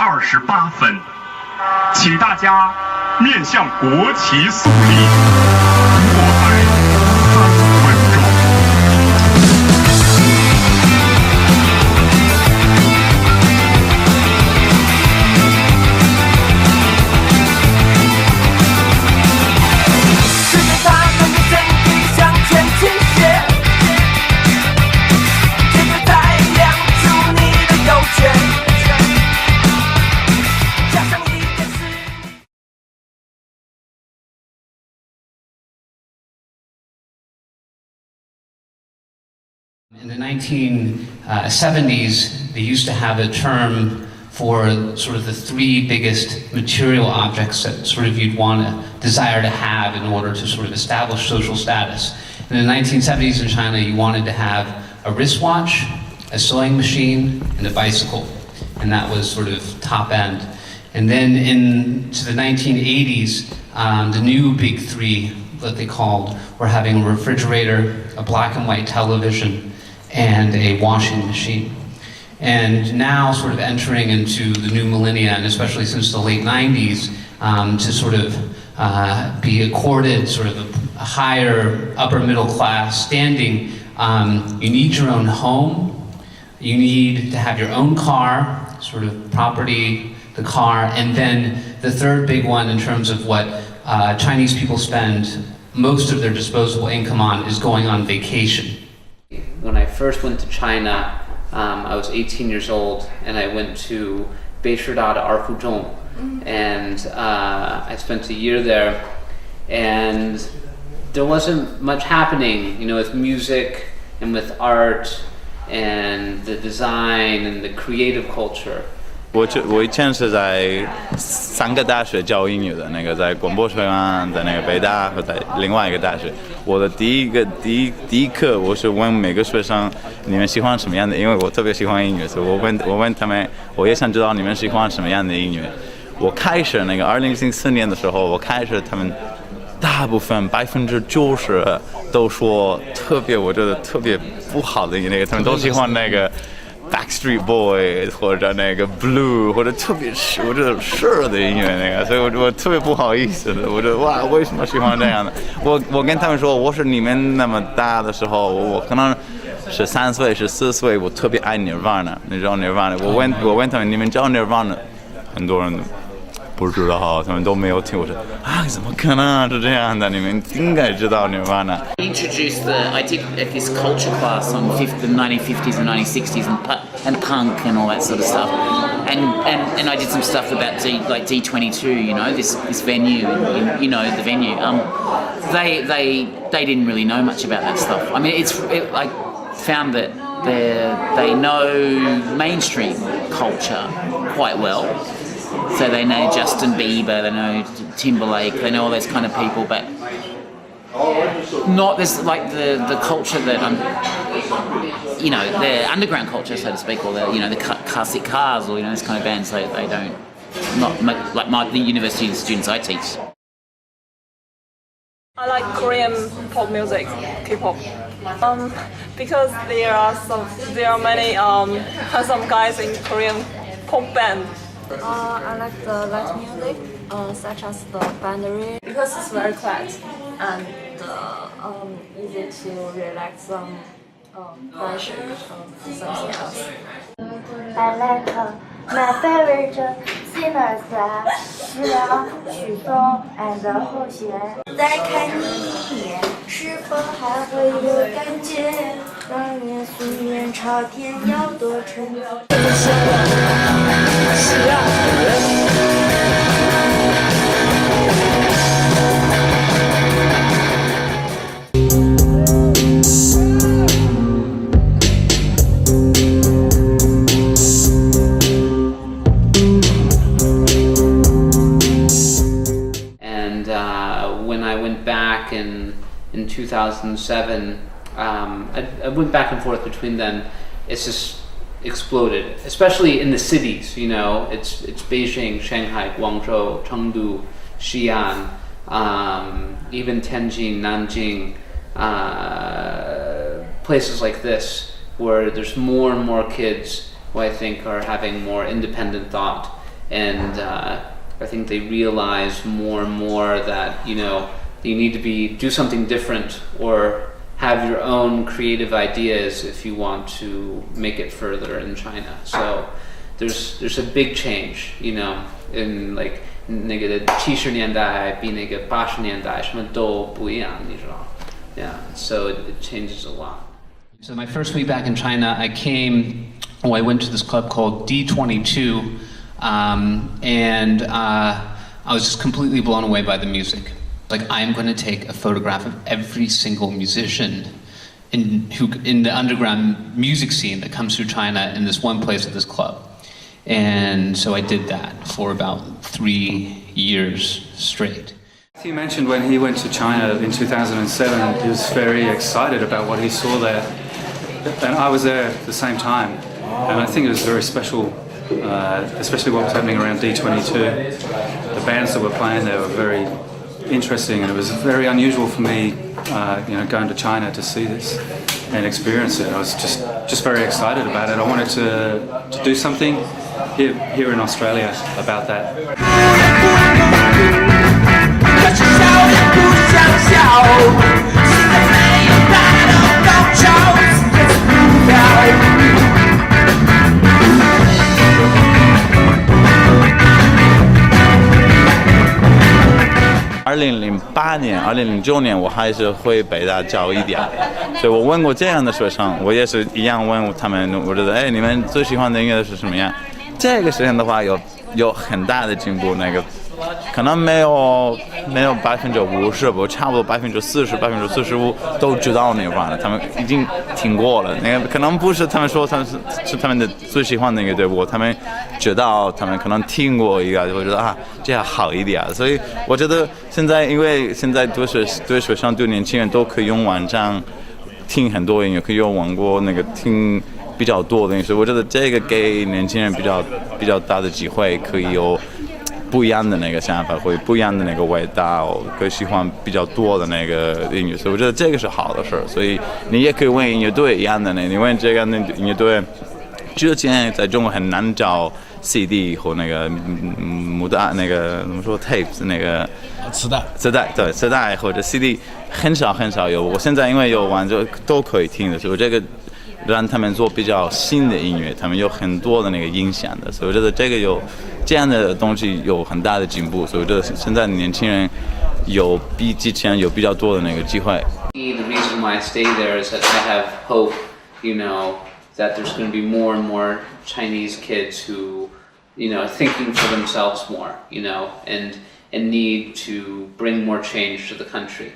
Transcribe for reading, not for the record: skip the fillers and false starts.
28分，请大家面向国旗肃立，默哀3分钟。In the 1970s, they used to have a term for sort of the three biggest material objects that sort of you'd want to desire to have in order to sort of establish social status. In the 1970s in China, you wanted to have a wristwatch, a sewing machine, and a bicycle. And that was sort of top end. And then into the 1980s, the new big three, what they called, were having a refrigerator, a black and white television, and a washing machine. And now sort of entering into the new millennia, and especially since the late 90s, to sort of be accorded sort of a higher upper middle class standing, you need your own home, you need to have your own car, sort of property, the car, and then the third big one in terms of what Chinese people spend most of their disposable income on is going on vacation. When I first went to China, I was 18 years old, and I went to Beishida Arfuzhong, and I spent a year there, and there wasn't much happening, you know, with music and with art and the design and the creative culture. 我以前是在3个大学教英语的，那个在广播学院，在那个北大和在另外一个大学。我的第一课，我是问每个学生你们喜欢什么样的，因为我特别喜欢音乐，所以我问他们，我也想知道你们喜欢什么样的音乐。我开始那个2004年的时候，我开始他们大部分90%都说我觉得特别不好的那个，他们都喜欢那个。Backstreet Boys 或者那个 Blue 或者特别我觉得是的音乐那个，所以我特别不好意思的，我觉得哇，为什么喜欢这样的？我跟他们说，我是你们那么大的时候，我可能13岁、14岁，我特别爱 Nirvana 那种 Nirvana。我问他们，你们知道 Nirvana？ 很多人不知道，他们都没有听。我说啊，怎么可能是这样的？你们应该知道 Nirvana。 I did this culture class on the 1950s and 1960s and punk and all that sort of stuff, and I did some stuff about D22, you know, this venue, you know the venue. They didn't really know much about that stuff. I mean, I found that they know mainstream culture quite well. So they know Justin Bieber, they know Timberlake, they know all those kind of people, but not this like the culture that you know, the underground culture, so to speak, or the, you know, the classic cars, or you know, this kind of bands. They don't, not like the university students I teach. I like Korean pop music, K-pop, because there are many handsome guys in Korean pop band. I like the light music, such as the bandari, because it's very quiet and easy to relax some pressure or something else. I like my favorite singers are 石良、许嵩 and 后弦。再看你一眼，是否还会有感觉？当年素面朝天要多沉。When I went back in 2007, I went back and forth between them. It's just exploded, especially in the cities. You know, it's Beijing, Shanghai, Guangzhou, Chengdu, Xi'an, even Tianjin, Nanjing, places like this where there's more and more kids who I think are having more independent thought and I think they realize more and more that you need to do something different or have your own creative ideas if you want to make it further in China. So there's a big change, in like 那个70年代比那个80年代什么都不一样，你知道 Yeah, so it changes a lot. So my first week back in China, I went to this club called D22, and I was just completely blown away by the music. Like, I'm going to take a photograph of every single musician in the underground music scene that comes through China in this one place at this club. And so I did that for about 3 years straight. He mentioned when he went to China in 2007, he was very excited about what he saw there. And I was there at the same time. And I think it was very special, especially what was happening around D22. The bands that were playing there were very interesting, and it was very unusual for me, going to China to see this and experience it. I was just very excited about it. I wanted to do something here in Australia about that.2008年、2009年，我还是回北大教一点，所以我问过这样的学生，我也是一样问他们，我觉得，你们最喜欢的音乐是什么样？这个时间的话，有很大的进步，可能没有50%，不差不多40%、45%都知道那个话了，他们已经听过了。可能不是他们说是他们的最喜欢的乐队，他们知道，他们可能听过一个，我觉得这样好一点。所以我觉得现在，因为现在对学生对年轻人都可以用网站听很多音乐，可以用网络听比较多的音乐，所以我觉得这个给年轻人比较大的机会，可以有不一样的想法，或者不一样的味道，可以喜欢比较多的音乐，所以我觉得这个是好的事。所以你也可以问音乐队一样的你问这样的音乐队，之前在中国很难找 CD 或母带怎么说 tapes 磁带或者 CD 很少有。我现在因为有网就都可以听的，所以这个让他们做比较新的音乐，他们有很多的音响的，所以我觉得这样的东西有很大的进步，所以我觉得现在的年轻人比之前有比较多的机会。The reason why I stay there is that I have hope, that there's going to be more and more Chinese kids who, are thinking for themselves more, and need to bring more change to the country.